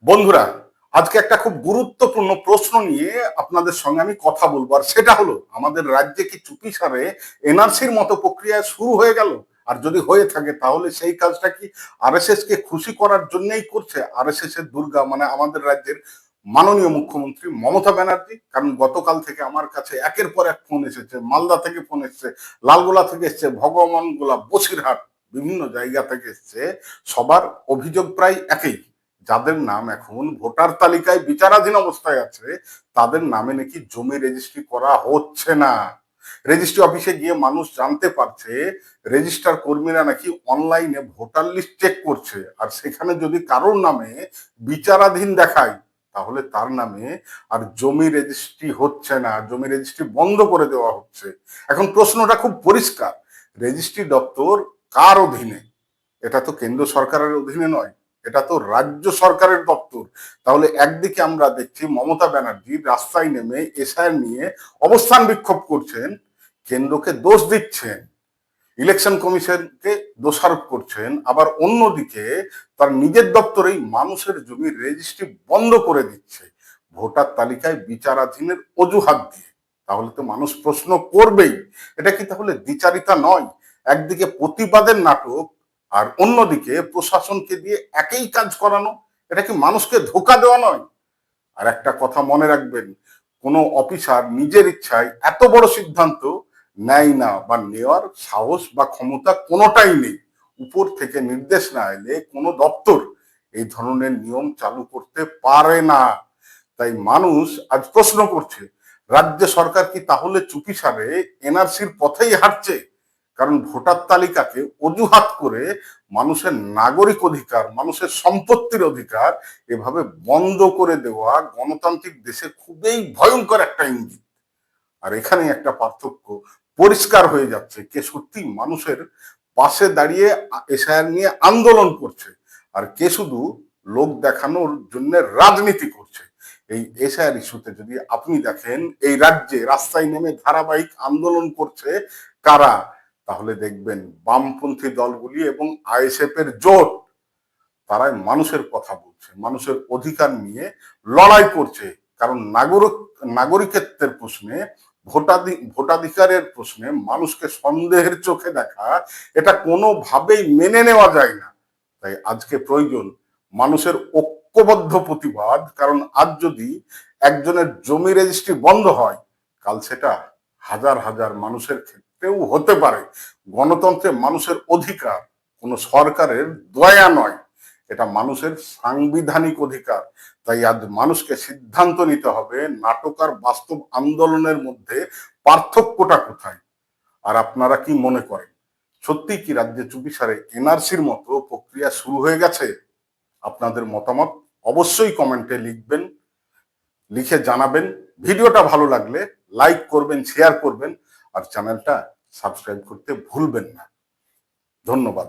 বন্ধুরা, আজকে একটা খুব গুরুত্বপূর্ণ প্রশ্ন নিয়ে আপনাদের সঙ্গে আমি কথা বলবো। আর সেটা হলো, আমাদের রাজ্যে কি চুপিসারে এনআরসির মতো প্রক্রিয়া শুরু হয়ে গেল? আর যদি হয়ে থাকে তাহলে সেই কাজটা কি আরএসএস কে খুশি করার জন্যই করছে আরএসএস এর দুর্গা, মানে আমাদের রাজ্যের মাননীয় মুখ্যমন্ত্রী মমতা ব্যানার্জি? কারণ গতকাল থেকে আমার কাছে একের পর এক ফোন এসেছে, মালদা থেকে ফোন এসছে, লালগোলা থেকে এসছে, ভগবানগোলা, বসিরহাট, বিভিন্ন জায়গা থেকে এসছে। সবার অভিযোগ প্রায় একই, যাদের নাম এখন ভোটার তালিকায় বিচারাধীন অবস্থায় আছে তাদের নামে নাকি জমি রেজিস্ট্রি করা হচ্ছে না। রেজিস্ট্রি অফিসে গিয়ে মানুষ জানতে পারছে রেজিস্ট্রার কর্মীরা নাকি অনলাইনে ভোটার লিস্ট চেক করছে, আর সেখানে যদি কারোর নামে বিচারাধীন দেখায় তাহলে তার নামে আর জমি রেজিস্ট্রি হচ্ছে না, জমি রেজিস্ট্রি বন্ধ করে দেওয়া হচ্ছে। এখন প্রশ্নটা খুব পরিষ্কার, রেজিস্ট্রি দপ্তর কার অধীনে? এটা তো কেন্দ্র সরকারের অধীনে নয়, এটা তো রাজ্য সরকারের দপ্তর। তাহলে একদিকে আমরা দেখছি মমতা ব্যানার্জি রাস্তায় নেমে এসআইআর নিয়ে অবস্থান বিক্ষোভ করছেন, কেন্দ্রকে দোষ দিচ্ছেন, ইলেকশন কমিশনকে দোষারোপ করছেন, আবার অন্যদিকে তার নিজের দপ্তরেই মানুষের জমির রেজিস্ট্রি বন্ধ করে দিচ্ছে ভোটার তালিকায় বিচারাধীনের অজুহাত দিয়ে। তাহলে তো মানুষ প্রশ্ন করবেই, এটা কি তাহলে দ্বিচারিতা নয়? একদিকে প্রতিবাদের নাটক, আর অন্যদিকে প্রশাসনকে দিয়ে একই কাজ করানো। এটা কি মানুষকে ধোকা দেওয়া নয়? আর একটা কথা মনে রাখবেন, কোনো অফিসার নিজের ইচ্ছায় এত বড় সিদ্ধান্ত নেয় না, বা নেওয়ার সাহস বা ক্ষমতা কোনোটাই নেই। উপর থেকে নির্দেশ না এলে কোনো দপ্তর এই ধরনের নিয়ম চালু করতে পারে না। তাই মানুষ আজ প্রশ্ন করছে, রাজ্য সরকার কি তাহলে চুপিসারে এনআরসির পথেই হাঁটছে? কারণ ভোটার তালিকাকে অজুহাত করে মানুষের নাগরিক অধিকার, মানুষের সম্পত্তির অধিকার এভাবে বন্ধ করে দেওয়া গণতান্ত্রিক দেশে খুবই ভয়ঙ্কর একটা ইঙ্গিত। আর এখানে একটা পার্থক্য পরিষ্কার হয়ে যাচ্ছে, কে সত্যি মানুষের পাশে দাঁড়িয়ে এসআইআর নিয়ে আন্দোলন করছে, আর কে শুধু লোক দেখানোর জন্য রাজনীতি করছে। এই এসআইআর ইস্যুতে যদি আপনি দেখেন এই রাজ্যে রাস্তায় নেমে ধারাবাহিক আন্দোলন করছে কারা, তাহলে দেখবেন বামপন্থী দলগুলি এবং আইএসএফ এর জোট, তারাই মানুষের কথা বলছে, মানুষের অধিকার নিয়ে লড়াই করছে। কারণ নাগরিকত্বের প্রশ্নে, ভোটাধিকারের প্রশ্নে মানুষকে সন্দেহের চোখে দেখা, এটা কোনোভাবেই মেনে নেওয়া যায় না। তাই আজকে প্রয়োজন মানুষের ঐক্যবদ্ধ প্রতিবাদ। কারণ আজ যদি একজনের জমি রেজিস্ট্রি বন্ধ হয়, কাল সেটা হাজার হাজার মানুষের ক্ষেত্রেও হতে পারে। গণতন্ত্রে মানুষের অধিকার কোনো সরকারের দয়া নয়, এটা মানুষের সাংবিধানিক অধিকার। তাই আজ মানুষকে সিদ্ধান্ত নিতে হবে নাটক আর বাস্তব আন্দোলনের মধ্যে পার্থক্যটা কোথায়। আর আপনারা কি মনে করেন, সত্যি কি রাজ্যে চুপিসারে এনআরসির মতো প্রক্রিয়া শুরু হয়ে গেছে? আপনাদের মতামত অবশ্যই কমেন্টে লিখবেন, লিখে জানাবেন। ভিডিওটা ভালো লাগলে লাইক করবেন, শেয়ার করবেন, আর চ্যানেলটা সাবস্ক্রাইব করতে ভুলবেন না। ধন্যবাদ।